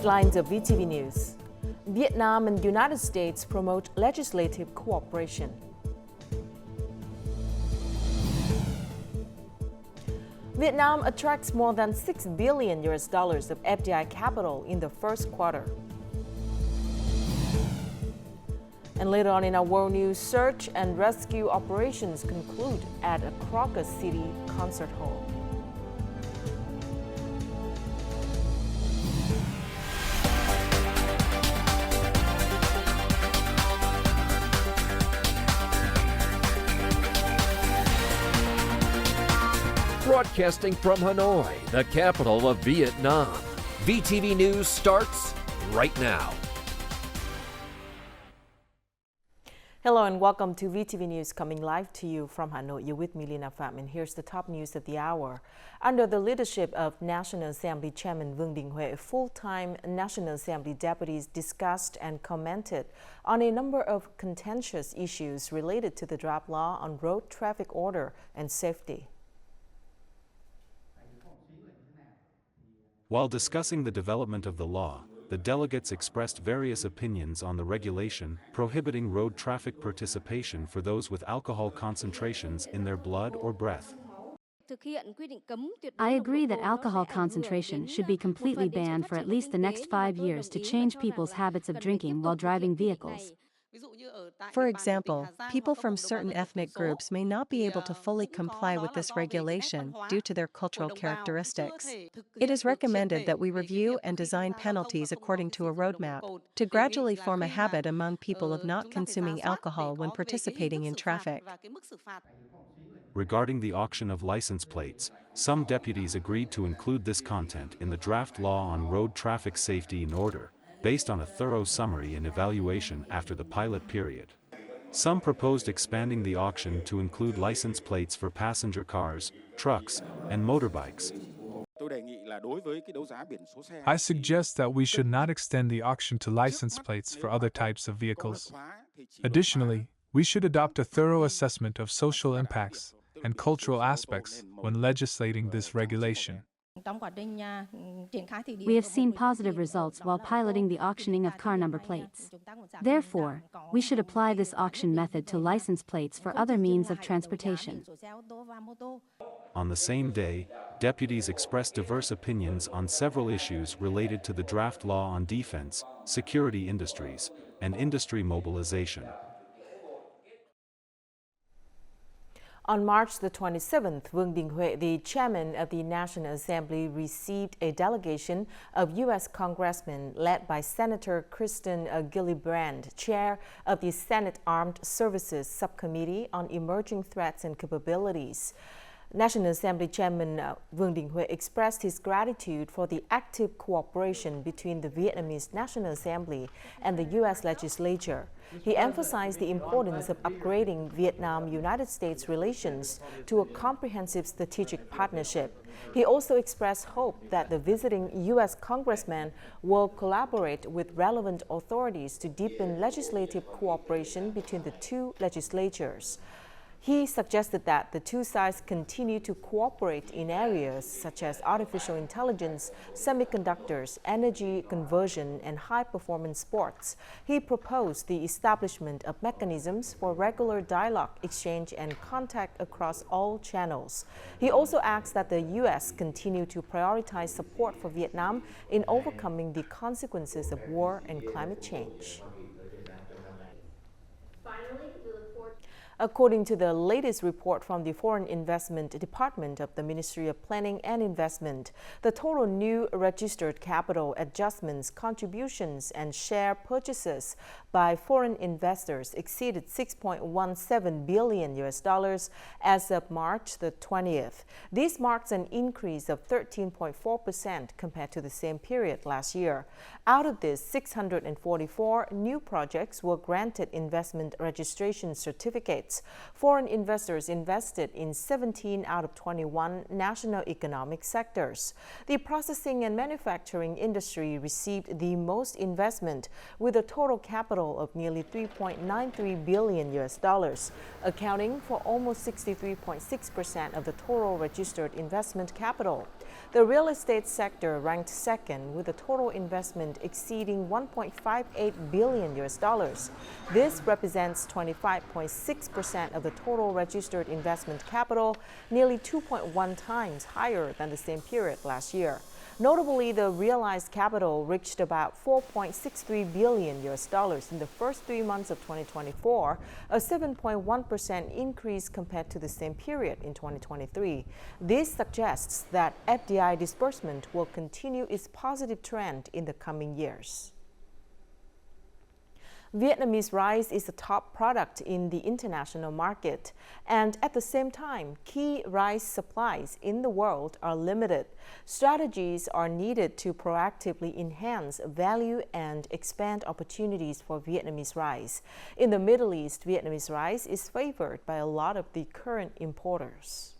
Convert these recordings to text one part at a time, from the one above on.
Headlines of VTV News. Vietnam and United States promote legislative cooperation. Vietnam attracts more than $6 billion of FDI capital in the first quarter. And later on in our world news, search and rescue operations conclude at a CROCUS City concert hall. Broadcasting from Hanoi, the capital of Vietnam. VTV News starts right now. Hello and welcome to VTV News, coming live to you from Hanoi. You're with me, Lina Pham, and here's the top news of the hour. Under the leadership of National Assembly Chairman Vương Đình Huệ, full-time National Assembly deputies discussed and commented on a number of contentious issues related to the draft law on road traffic order and safety. While discussing the development of the law, the delegates expressed various opinions on the regulation prohibiting road traffic participation for those with alcohol concentrations in their blood or breath. I agree that alcohol concentration should be completely banned for at least the next 5 years to change people's habits of drinking while driving vehicles. For example, people from certain ethnic groups may not be able to fully comply with this regulation due to their cultural characteristics. It is recommended that we review and design penalties according to a roadmap to gradually form a habit among people of not consuming alcohol when participating in traffic. Regarding the auction of license plates, some deputies agreed to include this content in the draft law on road traffic safety and order, based on a thorough summary and evaluation after the pilot period. Some proposed expanding the auction to include license plates for passenger cars, trucks, and motorbikes. I suggest that we should not extend the auction to license plates for other types of vehicles. Additionally, we should adopt a thorough assessment of social impacts and cultural aspects when legislating this regulation. We have seen positive results while piloting the auctioning of car number plates. Therefore, we should apply this auction method to license plates for other means of transportation. On the same day, deputies expressed diverse opinions on several issues related to the draft law on defense, security industries, and industry mobilization. On March the 27th, Vương Đình Huệ, the chairman of the National Assembly, received a delegation of U.S. congressmen led by Senator Kristen Gillibrand, chair of the Senate Armed Services Subcommittee on Emerging Threats and Capabilities. National Assembly Chairman Vương Đình Huệ expressed his gratitude for the active cooperation between the Vietnamese National Assembly and the U.S. legislature. He emphasized the importance of upgrading Vietnam-United States relations to a comprehensive strategic partnership. He also expressed hope that the visiting U.S. congressman will collaborate with relevant authorities to deepen legislative cooperation between the two legislatures. He suggested that the two sides continue to cooperate in areas such as artificial intelligence, semiconductors, energy conversion, and high-performance sports. He proposed the establishment of mechanisms for regular dialogue, exchange, and contact across all channels. He also asked that the U.S. continue to prioritize support for Vietnam in overcoming the consequences of war and climate change. According to the latest report from the Foreign Investment Department of the Ministry of Planning and Investment, the total new registered capital adjustments, contributions, and share purchases by foreign investors exceeded $6.17 billion as of March the 20th. This marks an increase of 13.4% compared to the same period last year. Out of this, 644 new projects were granted investment registration certificates. Foreign investors invested in 17 out of 21 national economic sectors. The processing and manufacturing industry received the most investment, with a total capital capital of nearly $3.93 billion US dollars, accounting for almost 63.6% of the total registered investment capital. The real estate sector ranked second with a total investment exceeding $1.58 billion US dollars. This represents 25.6% of the total registered investment capital, nearly 2.1 times higher than the same period last year. Notably, the realized capital reached about $4.63 billion US dollars in the first 3 months of 2024, a 7.1% increase compared to the same period in 2023. This suggests that FDI disbursement will continue its positive trend in the coming years. Vietnamese rice is a top product in the international market, and at the same time, key rice supplies in the world are limited. Strategies are needed to proactively enhance value and expand opportunities for Vietnamese rice. In the Middle East, Vietnamese rice is favored by a lot of the current importers.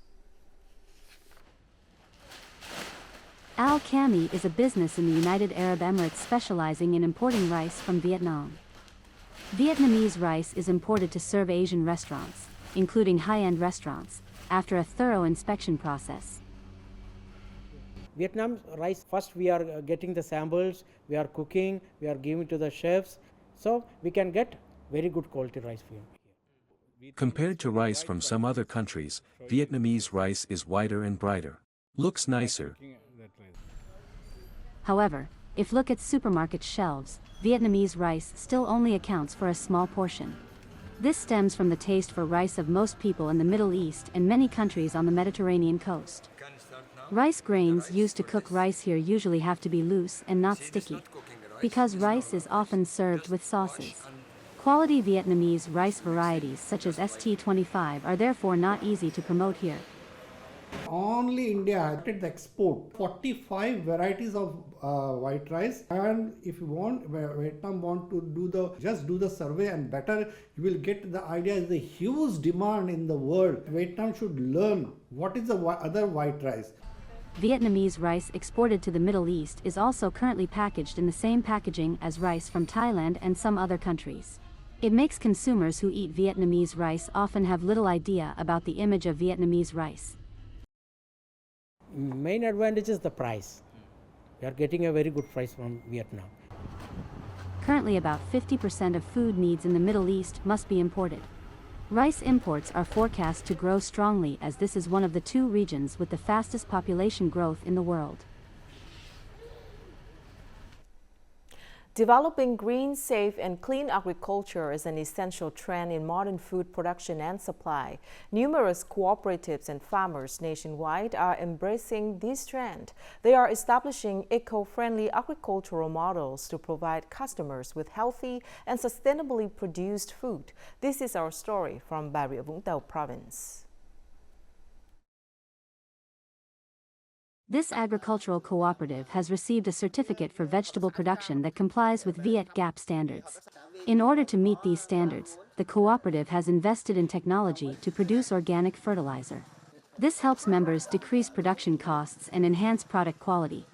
Al Khami is a business in the United Arab Emirates specializing in importing rice from Vietnam. Vietnamese rice is imported to serve Asian restaurants, including high-end restaurants, after a thorough inspection process. Vietnam rice, first we are getting the samples, we are cooking, we are giving to the chefs, so we can get very good quality rice for you. Compared to rice from some other countries, Vietnamese rice is whiter and brighter. Looks nicer. However, if look at supermarket shelves, Vietnamese rice still only accounts for a small portion. This stems from the taste for rice of most people in the Middle East and many countries on the Mediterranean coast. Rice grains used to cook rice here usually have to be loose and not sticky, because rice is often served with sauces. Quality Vietnamese rice varieties such as ST25 are therefore not easy to promote here. Only India had the export 45 varieties of white rice, and if you want, Vietnam want to do the survey and better, you will get the idea is a huge demand in the world. Vietnam should learn what is the other white rice. Vietnamese rice exported to the Middle East is also currently packaged in the same packaging as rice from Thailand and some other countries. It makes consumers who eat Vietnamese rice often have little idea about the image of Vietnamese rice. Main advantage is the price. We are getting a very good price from Vietnam. Currently about 50% of food needs in the Middle East must be imported. Rice imports are forecast to grow strongly as this is one of the 2 regions with the fastest population growth in the world. Developing green, safe, and clean agriculture is an essential trend in modern food production and supply. Numerous cooperatives and farmers nationwide are embracing this trend. They are establishing eco-friendly agricultural models to provide customers with healthy and sustainably produced food. This is our story from Bà Rịa Vũng Tàu province. This agricultural cooperative has received a certificate for vegetable production that complies with VTVgo standards. In order to meet these standards, the cooperative has invested in technology to produce organic fertilizer. This helps members decrease production costs and enhance product quality.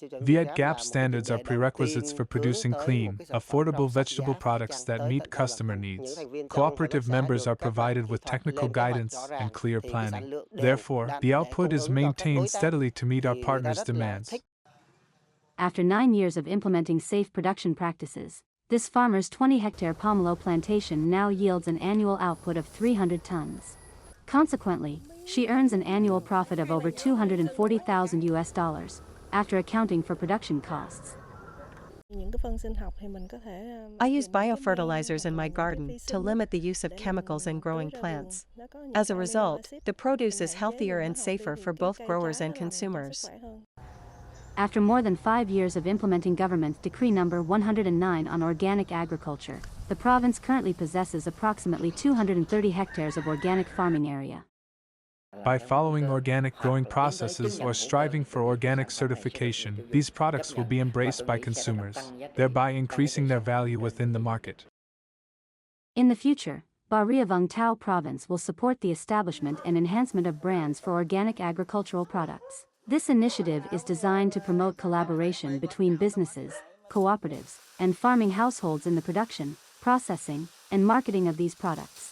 VTVgo standards are prerequisites for producing clean, affordable vegetable products that meet customer needs. Cooperative members are provided with technical guidance and clear planning. Therefore, the output is maintained steadily to meet our partners' demands. After 9 years of implementing safe production practices, this farmer's 20-hectare pomelo plantation now yields an annual output of 300 tons. Consequently, she earns an annual profit of over $240,000 after accounting for production costs. I use biofertilizers in my garden to limit the use of chemicals in growing plants. As a result, the produce is healthier and safer for both growers and consumers. After more than 5 years of implementing Government Decree No. 109 on organic agriculture, the province currently possesses approximately 230 hectares of organic farming area. By following organic growing processes or striving for organic certification, these products will be embraced by consumers, thereby increasing their value within the market. In the future, Bà Rịa Vũng Tàu province will support the establishment and enhancement of brands for organic agricultural products. This initiative is designed to promote collaboration between businesses, cooperatives, and farming households in the production, processing, and marketing of these products.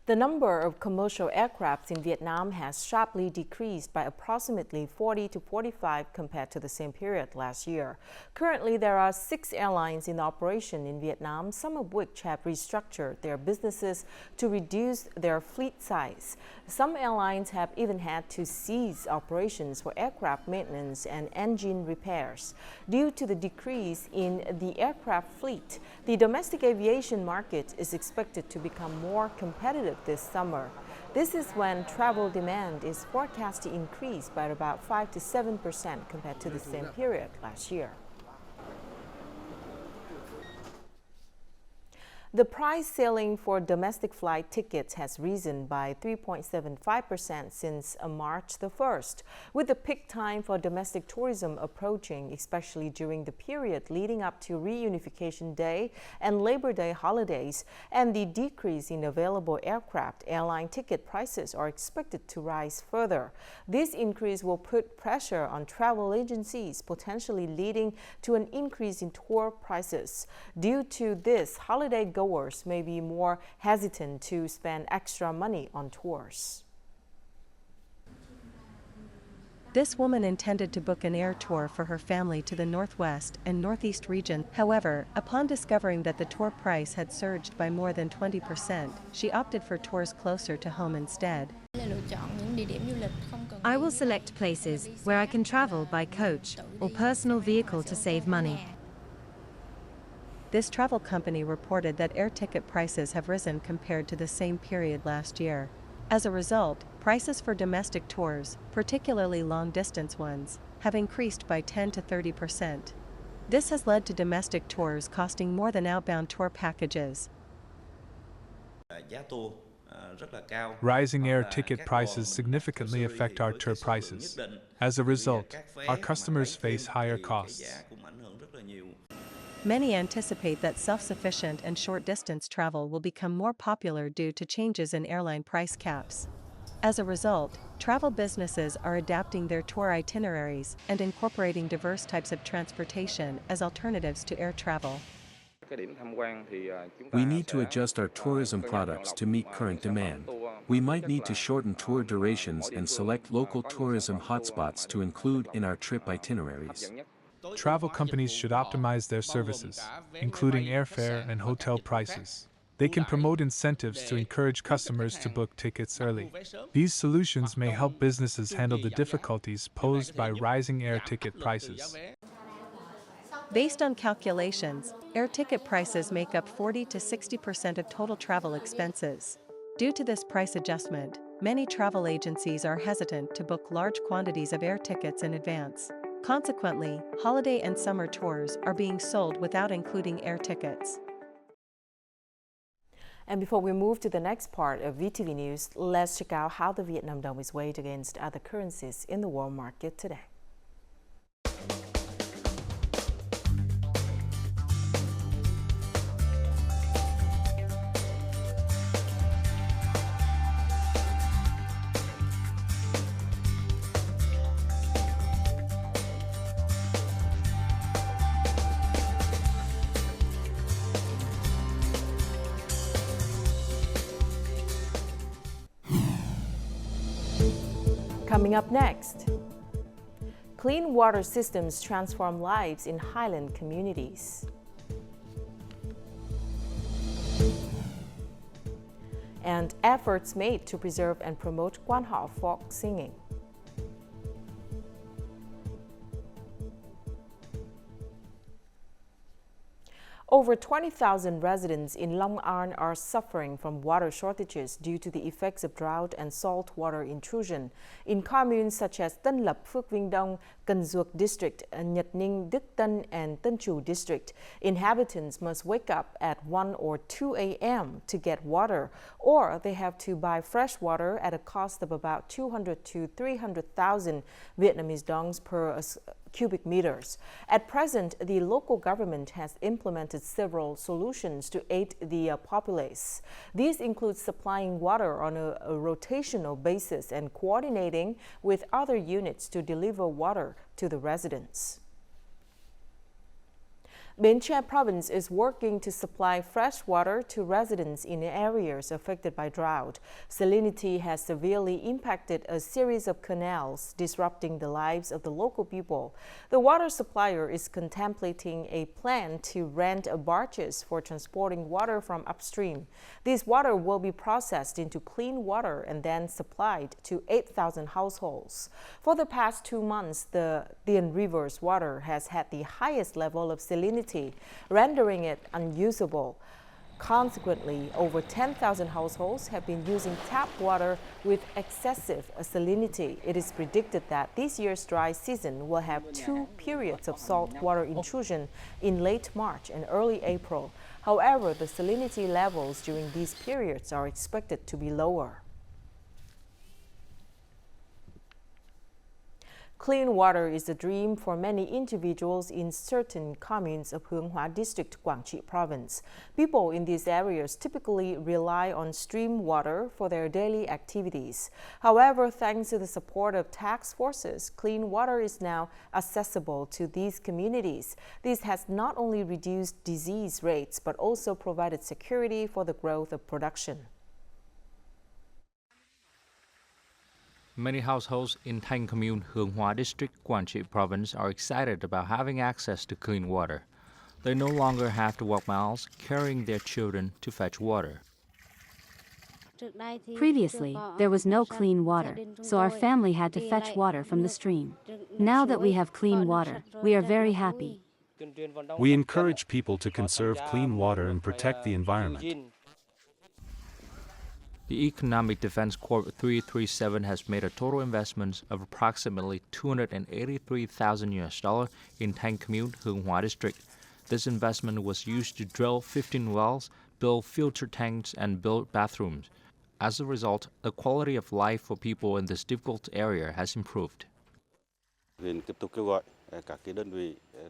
The number of commercial aircraft in Vietnam has sharply decreased by approximately 40 to 45 compared to the same period last year. Currently, there are 6 airlines in operation in Vietnam, some of which have restructured their businesses to reduce their fleet size. Some airlines have even had to cease operations for aircraft maintenance and engine repairs. Due to the decrease in the aircraft fleet, the domestic aviation market is expected to become more competitive this summer. This is when travel demand is forecast to increase by about 5 to 7% compared to the same period last year. The price ceiling for domestic flight tickets has risen by 3.75% since March the 1st, with the peak time for domestic tourism approaching, especially during the period leading up to Reunification Day and Labor Day holidays, and the decrease in available aircraft. Airline ticket prices are expected to rise further. This increase will put pressure on travel agencies, potentially leading to an increase in tour prices. Due to this, holiday goers may be more hesitant to spend extra money on tours. This woman intended to book an air tour for her family to the Northwest and Northeast region. However, upon discovering that the tour price had surged by more than 20%, she opted for tours closer to home instead. I will select places where I can travel by coach or personal vehicle to save money. This travel company reported that air ticket prices have risen compared to the same period last year. As a result, prices for domestic tours, particularly long-distance ones, have increased by 10 to 30%. This has led to domestic tours costing more than outbound tour packages. Rising air ticket prices significantly affect our tour prices. As a result, our customers face higher costs. Many anticipate that self-sufficient and short-distance travel will become more popular due to changes in airline price caps. As a result, travel businesses are adapting their tour itineraries and incorporating diverse types of transportation as alternatives to air travel. We need to adjust our tourism products to meet current demand. We might need to shorten tour durations and select local tourism hotspots to include in our trip itineraries. Travel companies should optimize their services, including airfare and hotel prices. They can promote incentives to encourage customers to book tickets early. These solutions may help businesses handle the difficulties posed by rising air ticket prices. Based on calculations, air ticket prices make up 40 to 60% of total travel expenses. Due to this price adjustment, many travel agencies are hesitant to book large quantities of air tickets in advance. Consequently, holiday and summer tours are being sold without including air tickets. And before we move to the next part of VTV News, let's check out how the Vietnam dong is weighed against other currencies in the world market today. Coming up next, clean water systems transform lives in highland communities. And efforts made to preserve and promote Quan Họ folk singing. Over 20,000 residents in Long An are suffering from water shortages due to the effects of drought and saltwater intrusion. In communes such as Tân Lập, Phước Vinh Đông, Cần Duộc District, Nhật Ninh, Đức Tân, and Tân Chu District, inhabitants must wake up at 1 or 2 a.m. to get water, or they have to buy fresh water at a cost of about 200 to 300,000 Vietnamese dongs per cubic meters. At present, the local government has implemented several solutions to aid the populace. These include supplying water on a rotational basis and coordinating with other units to deliver water to the residents. Vian Town province is working to supply fresh water to residents in areas affected by drought. Salinity has severely impacted a series of canals, disrupting the lives of the local people. The water supplier is contemplating a plan to rent barges for transporting water from upstream. This water will be processed into clean water and then supplied to 8,000 households. For the past 2 months, the Vian River's water has had the highest level of salinity, rendering it unusable. Consequently, over 10,000 households have been using tap water with excessive salinity. It is predicted that this year's dry season will have 2 periods of salt water intrusion in late March and early April. However, the salinity levels during these periods are expected to be lower. Clean water is a dream for many individuals in certain communes of Hướng Hóa District, Quảng Trị Province. People in these areas typically rely on stream water for their daily activities. However, thanks to the support of task forces, clean water is now accessible to these communities. This has not only reduced disease rates, but also provided security for the growth of production. Many households in Thanh Commune, Hướng Hóa District, Quảng Trị Province are excited about having access to clean water. They no longer have to walk miles carrying their children to fetch water. Previously, there was no clean water, so our family had to fetch water from the stream. Now that we have clean water, we are very happy. We encourage people to conserve clean water and protect the environment. The Economic Defense Corps 337 has made a total investment of approximately $283,000 in Thanh Commune, Hướng Hóa District. This investment was used to drill 15 wells, build filter tanks, and build bathrooms. As a result, the quality of life for people in this difficult area has improved.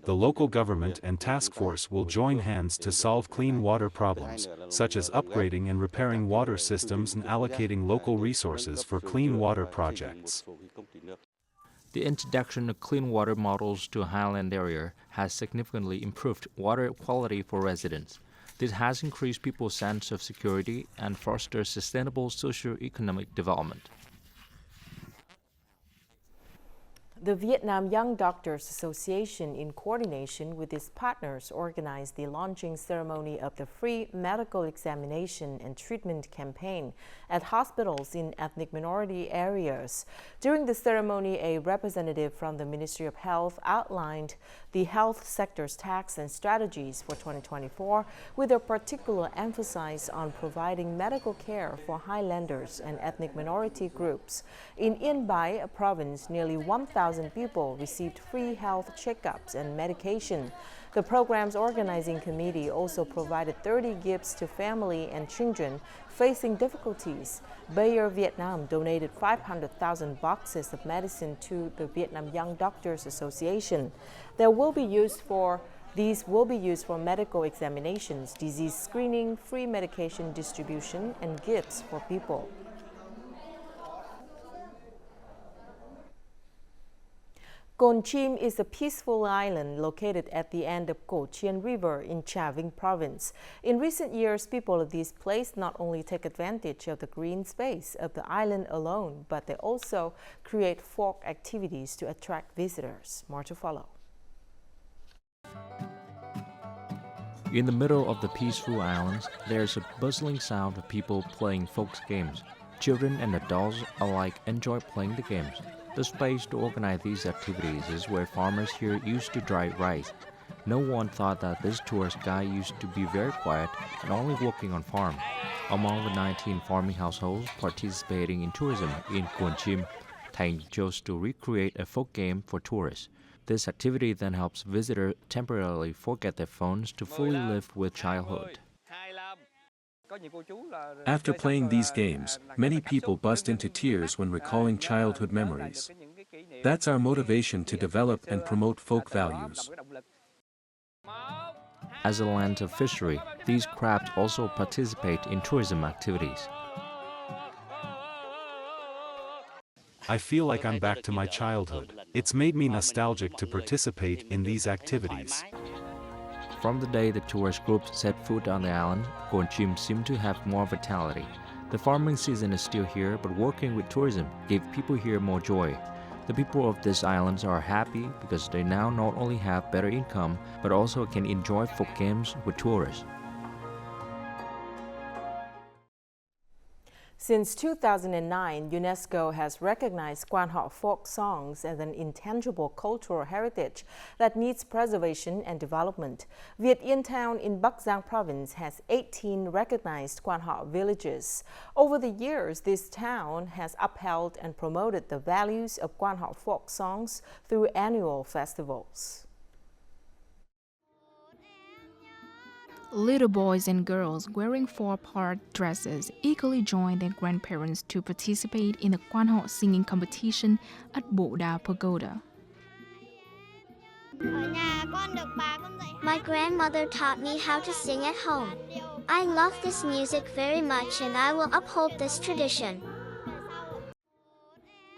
The local government and task force will join hands to solve clean water problems, such as upgrading and repairing water systems and allocating local resources for clean water projects. The introduction of clean water models to a highland area has significantly improved water quality for residents. This has increased people's sense of security and fostered sustainable socio-economic development. The Vietnam Young Doctors Association, in coordination with its partners, organized the launching ceremony of the free medical examination and treatment campaign at hospitals in ethnic minority areas. During the ceremony, a representative from the Ministry of Health outlined the health sector's tasks and strategies for 2024, with a particular emphasis on providing medical care for highlanders and ethnic minority groups. In Yên Bái province, nearly 1,000 people received free health checkups and medication. The program's organizing committee also provided 30 gifts to family and children facing difficulties. Bayer Vietnam donated 500,000 boxes of medicine to the Vietnam Young Doctors Association. These will be used for medical examinations, disease screening, free medication distribution, and gifts for people. Kon Tum is a peaceful island located at the end of Co Chien River in Trà Vinh Province. In recent years, people of this place not only take advantage of the green space of the island alone, but they also create folk activities to attract visitors. More to follow. In the middle of the peaceful islands, there's a bustling sound of people playing folk games. Children and adults alike enjoy playing the games. The space to organize these activities is where farmers here used to dry rice. No one thought that this tourist guy used to be very quiet and only working on farm. Among the 19 farming households participating in tourism in Kon Tum, Thành chose to recreate a folk game for tourists. This activity then helps visitors temporarily forget their phones to fully live with childhood. After playing these games, many people bust into tears when recalling childhood memories. That's our motivation to develop and promote folk values. As a land of fishery, these crabs also participate in tourism activities. I feel like I'm back to my childhood. It's made me nostalgic to participate in these activities. From the day the tourist groups set foot on the island, Kon Tum seemed to have more vitality. The farming season is still here, but working with tourism gave people here more joy. The people of these islands are happy because they now not only have better income, but also can enjoy folk games with tourists. Since 2009, UNESCO has recognized Quan Họ folk songs as an intangible cultural heritage that needs preservation and development. Vian Town in Bắc Giang province has 18 recognized Quan Họ villages. Over the years, this town has upheld and promoted the values of Quan Họ folk songs through annual festivals. Little boys and girls wearing four-part dresses eagerly join their grandparents to participate in the Quan Họ singing competition at Bộ Đà Pagoda. My grandmother taught me how to sing at home. I love this music very much and I will uphold this tradition.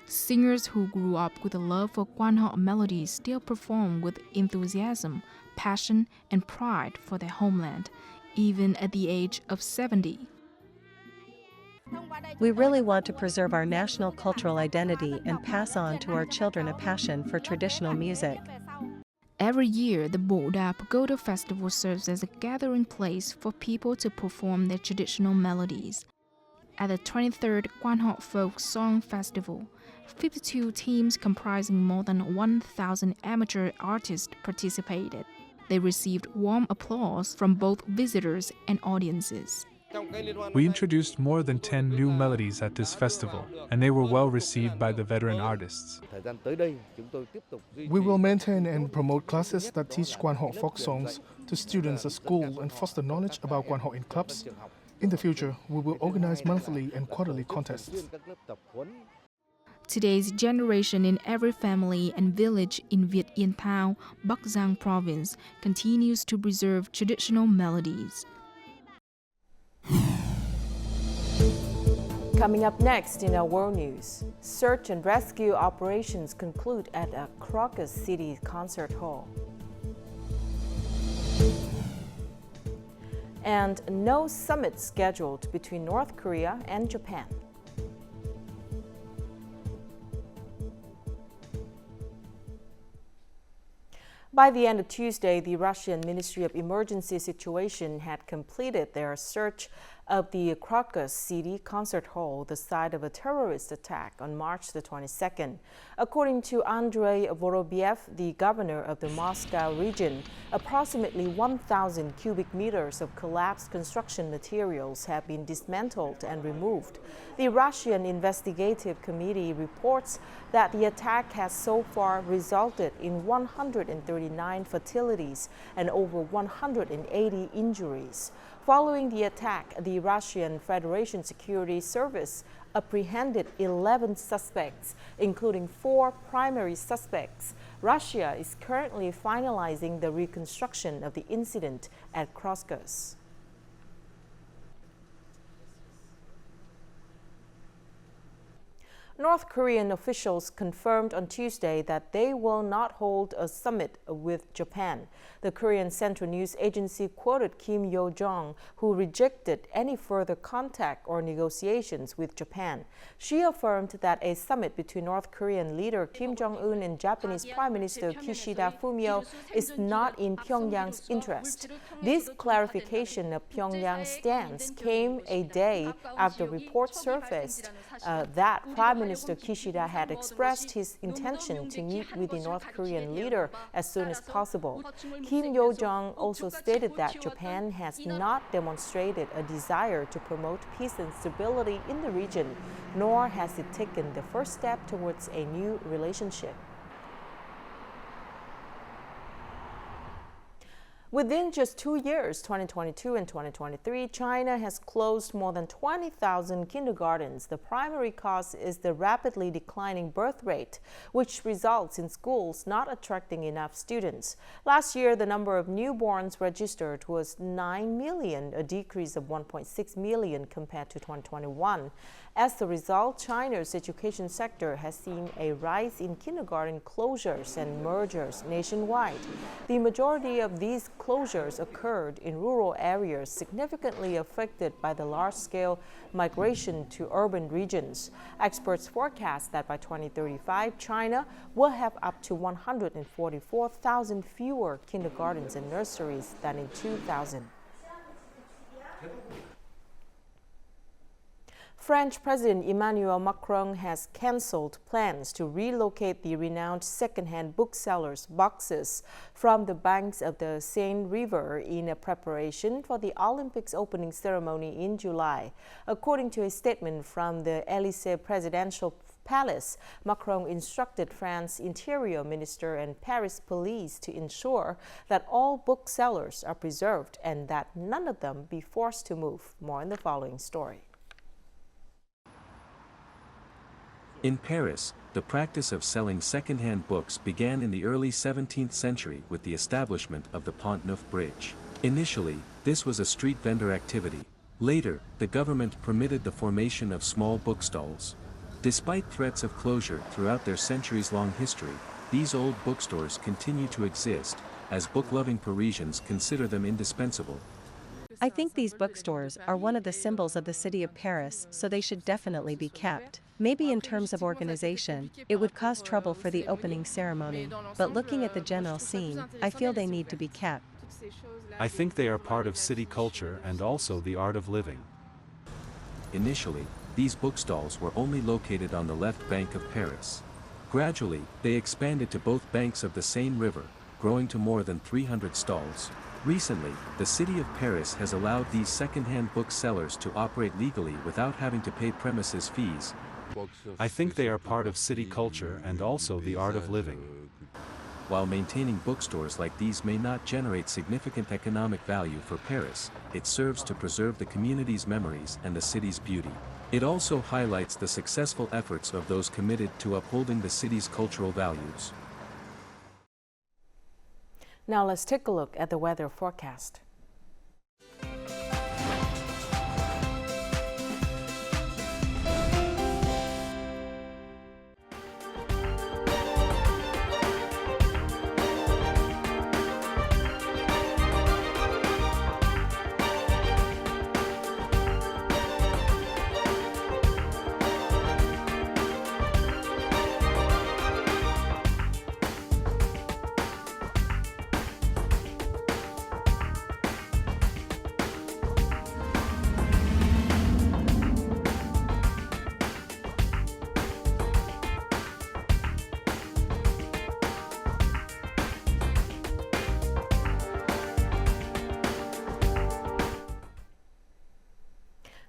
Singers who grew up with a love for Quan Họ melodies still perform with enthusiasm, passion, and pride for their homeland, even at the age of 70. We really want to preserve our national cultural identity and pass on to our children a passion for traditional music. Every year, the Bộ Đà Pagoda Festival serves as a gathering place for people to perform their traditional melodies. At the 23rd Quan Họ Folk Song Festival, 52 teams comprising more than 1,000 amateur artists participated. They received warm applause from both visitors and audiences. We introduced more than 10 new melodies at this festival, and they were well received by the veteran artists. We will maintain and promote classes that teach Quan Họ folk songs to students at school and foster knowledge about Quan Họ in clubs. In the future, we will organize monthly and quarterly contests. Today's generation in every family and village in Vian Town, Bắc Giang province continues to preserve traditional melodies. Coming up next in our world news, search and rescue operations conclude at a CROCUS City concert hall. And no summit scheduled between North Korea and Japan. By the end of Tuesday, the Russian Ministry of Emergency Situation had completed their search of the CROCUS City concert hall, the site of a terrorist attack on March the 22nd. According to Andrei Vorobiev, the governor of the Moscow region, approximately 1,000 cubic meters of collapsed construction materials have been dismantled and removed. The Russian Investigative Committee reports that the attack has so far resulted in 139 fatalities and over 180 injuries. Following the attack, the Russian Federation Security Service apprehended 11 suspects, including 4 primary suspects. Russia is currently finalizing the reconstruction of the incident at CROCUS. North Korean officials confirmed on Tuesday that they will not hold a summit with Japan. The Korean Central News Agency quoted Kim Yo-jong, who rejected any further contact or negotiations with Japan. She affirmed that a summit between North Korean leader Kim Jong-un and Japanese Prime Minister Kishida Fumio is not in Pyongyang's interest. This clarification of Pyongyang's stance came a day after reports surfaced that Prime Minister Kishida had expressed his intention to meet with the North Korean leader as soon as possible. Kim Yo-jong also stated that Japan has not demonstrated a desire to promote peace and stability in the region, nor has it taken the first step towards a new relationship. Within just 2 years, 2022 and 2023, China has closed more than 20,000 kindergartens. The primary cause is the rapidly declining birth rate, which results in schools not attracting enough students. Last year, the number of newborns registered was 9 million, a decrease of 1.6 million compared to 2021. As a result, China's education sector has seen a rise in kindergarten closures and mergers nationwide. The majority of these closures occurred in rural areas significantly affected by the large-scale migration to urban regions. Experts forecast that by 2035, China will have up to 144,000 fewer kindergartens and nurseries than in 2000. French President Emmanuel Macron has cancelled plans to relocate the renowned secondhand booksellers' boxes from the banks of the Seine River in a preparation for the Olympics opening ceremony in July. According to a statement from the Élysée presidential palace, Macron instructed France's Interior Minister and Paris police to ensure that all booksellers are preserved and that none of them be forced to move. More in the following story. In Paris, the practice of selling second-hand books began in the early 17th century with the establishment of the Pont Neuf Bridge. Initially, this was a street vendor activity. Later, the government permitted the formation of small bookstalls. Despite threats of closure throughout their centuries-long history, these old bookstores continue to exist, as book-loving Parisians consider them indispensable. I think these bookstores are one of the symbols of the city of Paris, so they should definitely be kept. Maybe in terms of organization, it would cause trouble for the opening ceremony, but looking at the general scene, I feel they need to be kept. I think they are part of city culture and also the art of living. Initially, these bookstalls were only located on the left bank of Paris. Gradually, they expanded to both banks of the Seine River, growing to more than 300 stalls. Recently, the city of Paris has allowed these second-hand booksellers to operate legally without having to pay premises fees. I think they are part of city culture and also the art of living. While maintaining bookstores like these may not generate significant economic value for Paris, it serves to preserve the community's memories and the city's beauty. It also highlights the successful efforts of those committed to upholding the city's cultural values. Now let's take a look at the weather forecast.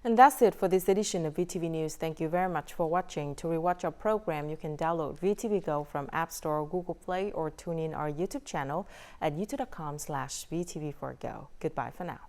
And that's it for this edition of VTV News. Thank you very much for watching. To rewatch our program, you can download VTVgo from App Store, Google Play, or tune in our YouTube channel at youtube.com/VTV4Go. Goodbye for now.